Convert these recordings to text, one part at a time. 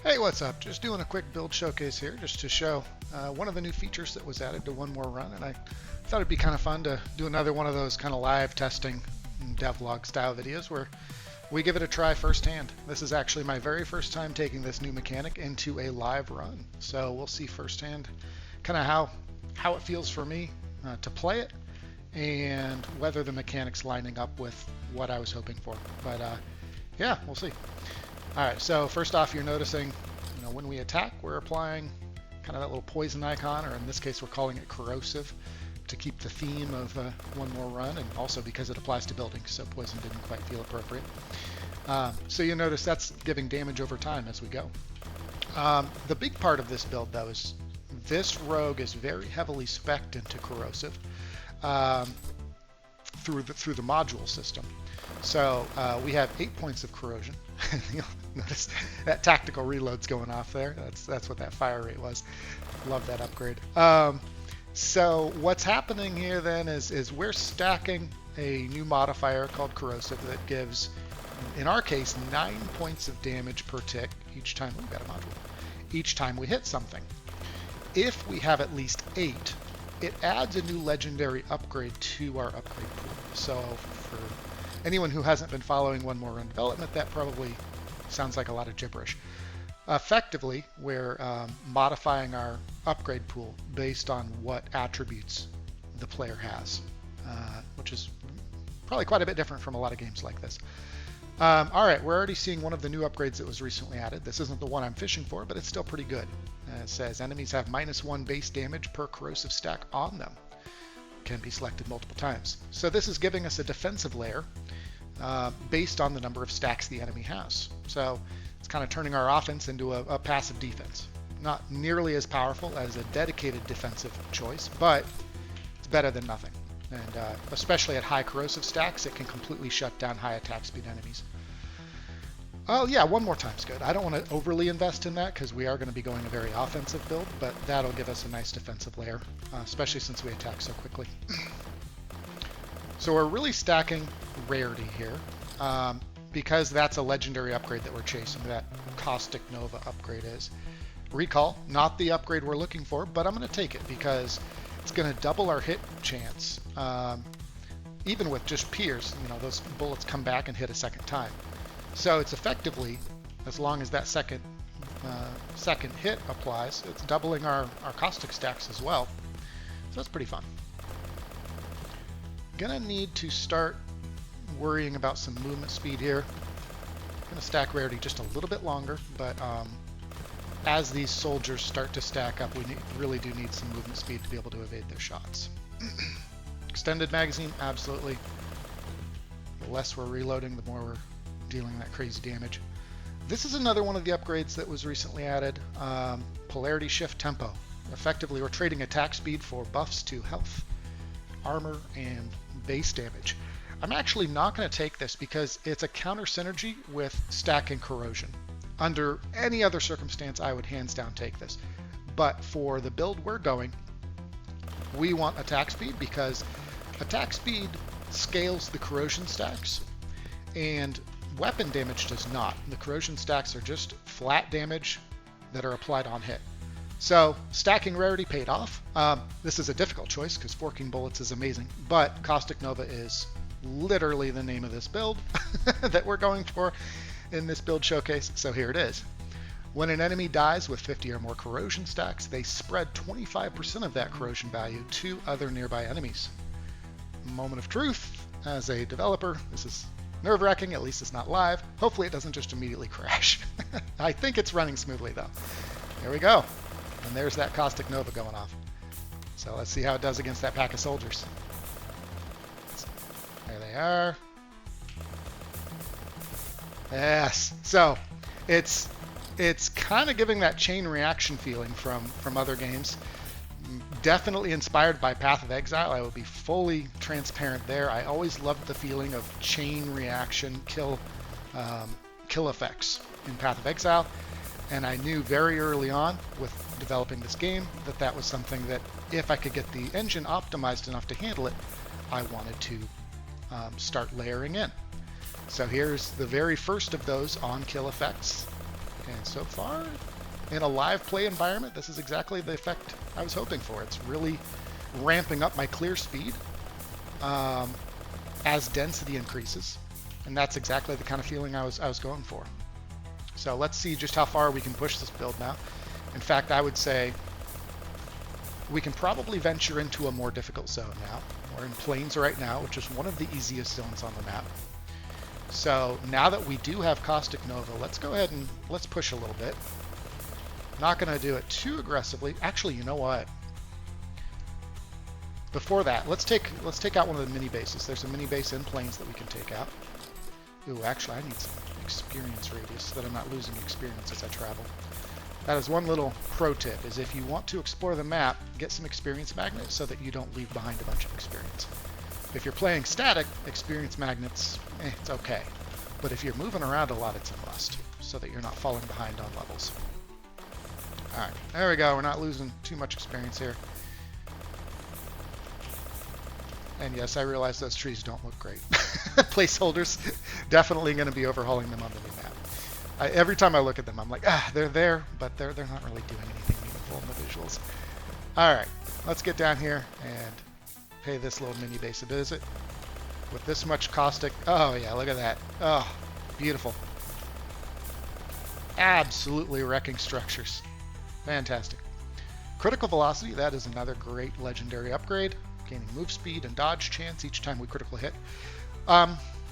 Hey, what's up? Just doing a quick build showcase here just to show one of the new features that was added to One More Run, and I thought it'd be kind of fun to do another one of those kind of live testing devlog style videos where we give it a try firsthand. This is actually my very first time taking this new mechanic into a live run, so we'll see firsthand kind of how it feels for me to play it and whether the mechanics lining up with what I was hoping for. But yeah, we'll see. All right, so first off, you're noticing, when we attack, we're applying kind of that little poison icon, or in this case, we're calling it corrosive to keep the theme of One More Run, and also because it applies to buildings, so poison didn't quite feel appropriate. So you notice that's giving damage over time as we go. The big part of this build, though, is this rogue is very heavily spec'd into corrosive through the module system. So we have 8 points of corrosion. You'll notice that tactical reload's going off there. That's what that fire rate was. Love that upgrade. So what's happening here then is we're stacking a new modifier called corrosive that gives, in our case, 9 points of damage per tick each time. We've got a module. Each time we hit something. If we have at least 8, it adds a new legendary upgrade to our upgrade pool. So for anyone who hasn't been following One More Run development, that probably sounds like a lot of gibberish. Effectively, we're modifying our upgrade pool based on what attributes the player has, which is probably quite a bit different from a lot of games like this. All right, we're already seeing one of the new upgrades that was recently added. This isn't the one I'm fishing for, but it's still pretty good. It says enemies have -1 base damage per corrosive stack on them. Can be selected multiple times. So this is giving us a defensive layer based on the number of stacks the enemy has. So it's kind of turning our offense into a passive defense. Not nearly as powerful as a dedicated defensive choice, but it's better than nothing. And especially at high corrosive stacks, it can completely shut down high attack speed enemies. Oh yeah, one more time's good. I don't want to overly invest in that because we are going to be going a very offensive build, but that'll give us a nice defensive layer, especially since we attack so quickly. So we're really stacking rarity here because that's a legendary upgrade that we're chasing, that Caustic Nova upgrade is. Recall, not the upgrade we're looking for, but I'm going to take it because it's going to double our hit chance. Even with just pierce, those bullets come back and hit a second time. So it's effectively, as long as that second hit applies, it's doubling our caustic stacks as well. So that's pretty fun. Gonna need to start worrying about some movement speed here. Gonna stack rarity just a little bit longer, but as these soldiers start to stack up, we really do need some movement speed to be able to evade their shots. Extended magazine, absolutely. The less we're reloading, the more we're dealing that crazy damage. This is another one of the upgrades that was recently added, polarity shift tempo. Effectively, we're trading attack speed for buffs to health, armor, and base damage. I'm actually not going to take this because it's a counter synergy with stacking corrosion. Under any other circumstance, I would hands down take this. But for the build we're going, we want attack speed because attack speed scales the corrosion stacks, and weapon damage does not. The corrosion stacks are just flat damage that are applied on hit. So stacking rarity paid off. This is a difficult choice because forking bullets is amazing, but Caustic Nova is literally the name of this build that we're going for in this build showcase. So here it is. When an enemy dies with 50 or more corrosion stacks, they spread 25% of that corrosion value to other nearby enemies. Moment of truth. As a developer, this is nerve-wracking, at least it's not live. Hopefully it doesn't just immediately crash. I think it's running smoothly though. There we go. And there's that Caustic Nova going off. So let's see how it does against that pack of soldiers. There they are. Yes. So it's kind of giving that chain reaction feeling from other games. Definitely inspired by Path of Exile. I will be fully transparent there. I always loved the feeling of chain reaction kill effects in Path of Exile, and I knew very early on with developing this game that was something that if I could get the engine optimized enough to handle it, I wanted to start layering in. So here's the very first of those on kill effects, And so far, in a live play environment, this is exactly the effect I was hoping for. It's really ramping up my clear speed as density increases. And that's exactly the kind of feeling I was going for. So let's see just how far we can push this build now. In fact, I would say we can probably venture into a more difficult zone now. We're in plains right now, which is one of the easiest zones on the map. So now that we do have Caustic Nova, let's go ahead and let's push a little bit. Not going to do it too aggressively. Actually, you know what? Before that, let's take out one of the mini bases. There's a mini base in plains that we can take out. Ooh, actually, I need some experience radius so that I'm not losing experience as I travel. That is one little pro tip, is if you want to explore the map, get some experience magnets so that you don't leave behind a bunch of experience. If you're playing static, experience magnets, it's okay. But if you're moving around a lot, it's a must, so that you're not falling behind on levels. Alright, there we go. We're not losing too much experience here. And yes, I realize those trees don't look great. Placeholders, definitely going to be overhauling them on the new map. Every time I look at them, I'm like, they're there, but they're not really doing anything meaningful in the visuals. All right, let's get down here and pay this little mini base a visit. With this much caustic, oh yeah, look at that. Oh, beautiful. Absolutely wrecking structures. Fantastic. Critical velocity, that is another great legendary upgrade. Gaining move speed and dodge chance each time we critical hit.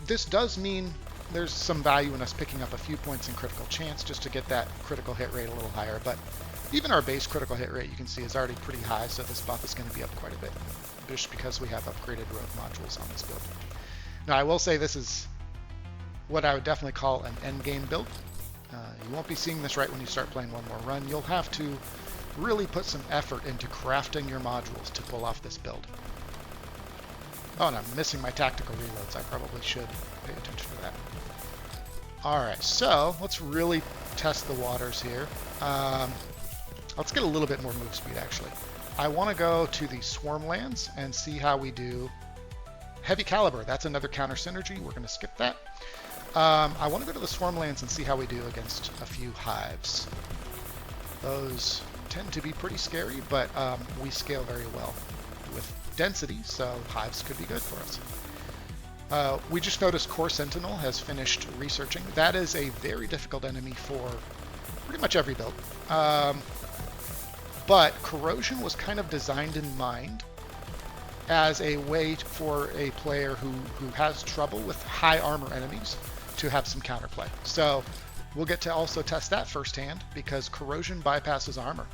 This does mean there's some value in us picking up a few points in critical chance just to get that critical hit rate a little higher, but even our base critical hit rate you can see is already pretty high, so this buff is going to be up quite a bit just because we have upgraded rogue modules on this build. Now I will say this is what I would definitely call an endgame build. You won't be seeing this right when you start playing one more run. You'll have to really put some effort into crafting your modules to pull off this build. Oh, and I'm missing my tactical reloads. I probably should pay attention to that. Alright, so let's really test the waters here. Let's get a little bit more move speed, actually. I want to go to the Swarmlands and see how we do heavy caliber. That's another counter synergy. We're going to skip that. I want to go to the Swarmlands and see how we do against a few hives. Those tend to be pretty scary, but we scale very well with density, so hives could be good for us. We just noticed Core Sentinel has finished researching. That is a very difficult enemy for pretty much every build. But Corrosion was kind of designed in mind as a way for a player who has trouble with high armor enemies to have some counterplay. So we'll get to also test that firsthand because Corrosion bypasses armor.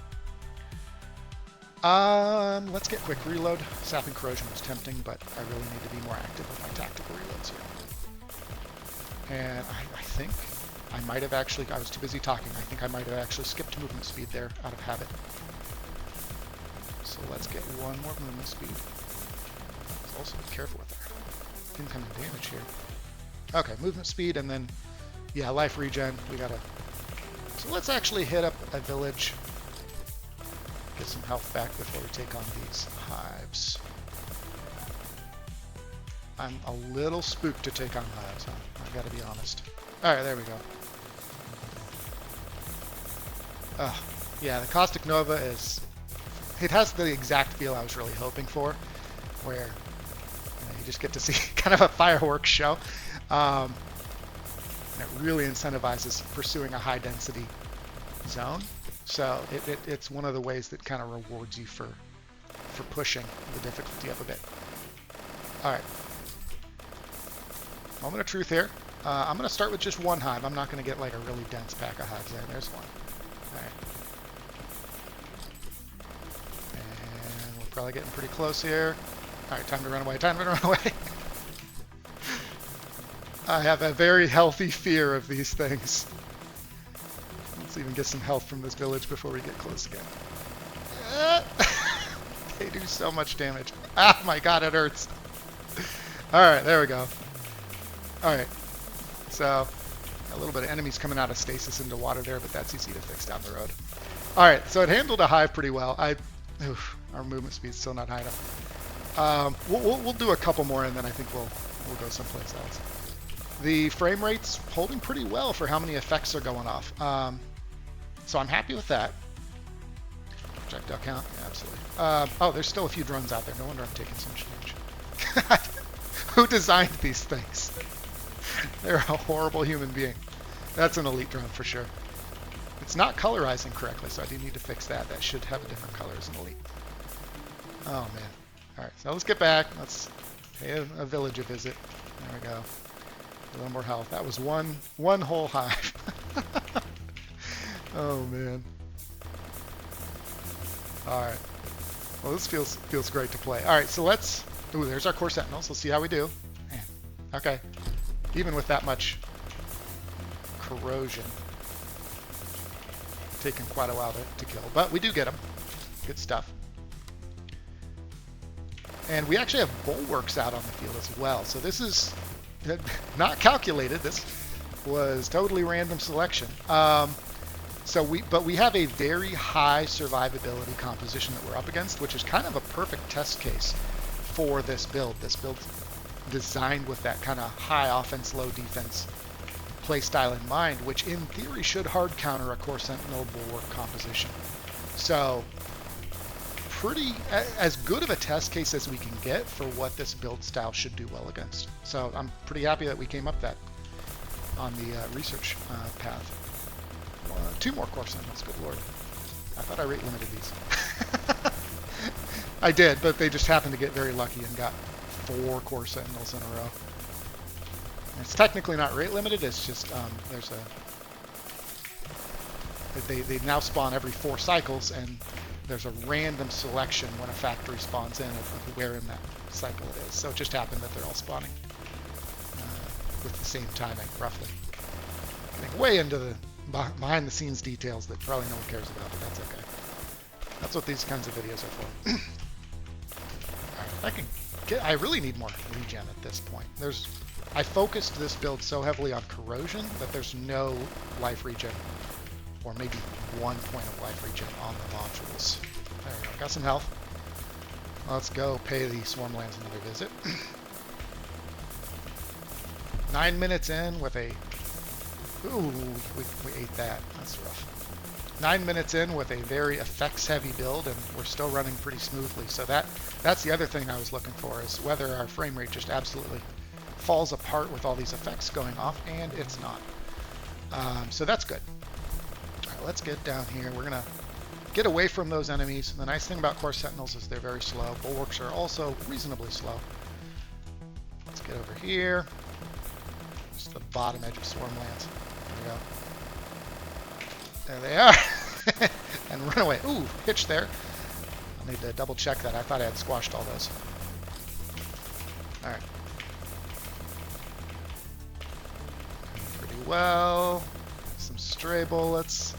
Let's get quick reload. Sapping Corrosion was tempting, but I really need to be more active with my tactical reloads here. And I think I might have actually, I was too busy talking, I think I might have actually skipped movement speed there out of habit. So let's get one more movement speed. Let's also be careful with our incoming damage here. Okay, movement speed and then, yeah, life regen. We gotta, so let's actually hit up a village. Get some health back before we take on these hives. I'm a little spooked to take on hives, huh? I gotta be honest. Alright, there we go. Yeah, the Caustic Nova is... It has the exact feel I was really hoping for, where you just get to see kind of a fireworks show. And it really incentivizes pursuing a high-density zone. So it's one of the ways that kind of rewards you for pushing the difficulty up a bit. All right. Moment of truth here. I'm going to start with just one hive. I'm not going to get like a really dense pack of hives there. There's one. All right. And we're probably getting pretty close here. All right, time to run away. Time to run away. I have a very healthy fear of these things. Let's even get some health from this village before we get close again. They do so much damage. Ah, my god, it hurts. Alright, there we go. Alright, so a little bit of enemies coming out of stasis into water there, but that's easy to fix down the road. Alright, so it handled a hive pretty well. Our movement speed's still not high enough. We'll do a couple more and then I think we'll go someplace else. The frame rate's holding pretty well for how many effects are going off. So I'm happy with that. Projectile count, yeah, absolutely. Oh, there's still a few drones out there. No wonder I'm taking so much damage. Who designed these things? They're a horrible human being. That's an elite drone for sure. It's not colorizing correctly, so I do need to fix that. That should have a different color as an elite. Oh man. All right, so let's get back. Let's pay a village a visit. There we go. A little more health. That was one whole hive. Oh man. All right. Well, this feels great to play. All right, so let's. Ooh, there's our core sentinels. Let's see how we do. Man. Okay. Even with that much corrosion, taken quite a while to kill, but we do get them. Good stuff. And we actually have bulwarks out on the field as well. So this is not calculated. This was totally random selection. But we have a very high survivability composition that we're up against, which is kind of a perfect test case for this build. This build designed with that kind of high offense, low defense play style in mind, which in theory should hard counter a core sentinel bulwark composition. So pretty as good of a test case as we can get for what this build style should do well against. So I'm pretty happy that we came up that on the research path. 2 more core sentinels, good lord. I thought I rate limited these. I did, but they just happened to get very lucky and got 4 core sentinels in a row. It's technically not rate limited, it's just there's they now spawn every 4 cycles, and there's a random selection when a factory spawns in of where in that cycle it is. So it just happened that they're all spawning with the same timing, roughly. Getting way into the behind the scenes details that probably no one cares about, but that's okay. That's what these kinds of videos are for. All right, I really need more regen at this point. I focused this build so heavily on corrosion that there's no life regen, or maybe 1 point of life regen on the modules. There we go, got some health. Let's go pay the Swarmlands another visit. 9 minutes in with a... Ooh, we ate that. That's rough. 9 minutes in with a very effects-heavy build, and we're still running pretty smoothly. So that's the other thing I was looking for, is whether our frame rate just absolutely falls apart with all these effects going off, and it's not. So that's good. All right, let's get down here. We're gonna get away from those enemies. The nice thing about core sentinels is they're very slow. Bulwarks are also reasonably slow. Let's get over here. Just the bottom edge of Swarmlands. There we go. There they are. And run away. Ooh, hitch there. I'll need to double check that. I thought I had squashed all those. All right. Pretty well. Some stray bullets.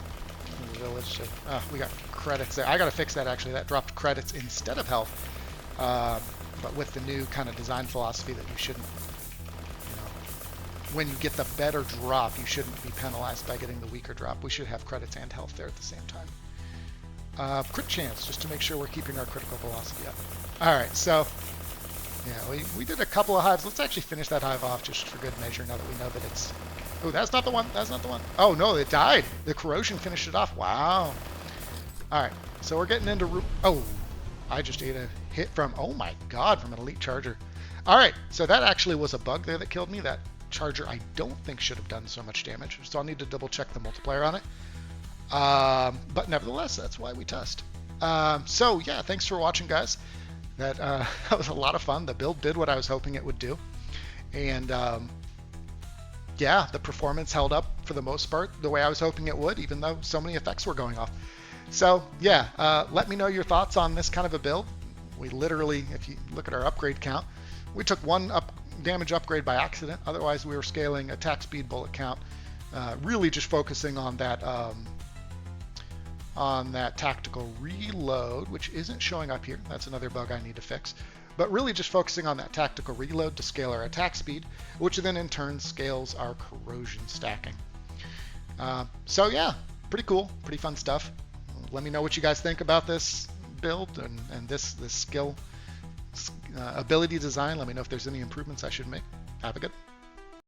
The village should... Oh, we got credits there. I got to fix that, actually. That dropped credits instead of health. But with the new kind of design philosophy that you shouldn't... when you get the better drop, you shouldn't be penalized by getting the weaker drop. We should have credits and health there at the same time. Crit chance, just to make sure we're keeping our critical velocity up. Alright, so, yeah, we did a couple of hives. Let's actually finish that hive off just for good measure now that we know that it's... Oh, that's not the one. That's not the one. Oh, no, it died. The corrosion finished it off. Wow. Alright, so we're getting into... Oh, I just ate a hit from... Oh, my God, from an elite charger. Alright, so that actually was a bug there that killed me. That charger I don't think should have done so much damage, so I'll need to double check the multiplier on it. But nevertheless, that's why we test. So yeah, thanks for watching, guys. That was a lot of fun. The build did what I was hoping it would do, and yeah, the performance held up for the most part the way I was hoping it would, even though so many effects were going off. So yeah, let me know your thoughts on this kind of a build. We literally, if you look at our upgrade count, we took 1 damage upgrade by accident. Otherwise, we were scaling attack speed, bullet count, really just focusing on that tactical reload, which isn't showing up here. That's another bug I need to fix. But really just focusing on that tactical reload to scale our attack speed, which then in turn scales our corrosion stacking. So yeah, pretty cool, pretty fun stuff. Let me know what you guys think about this build and this skill ability design. Let me know if there's any improvements I should make. Have a good one.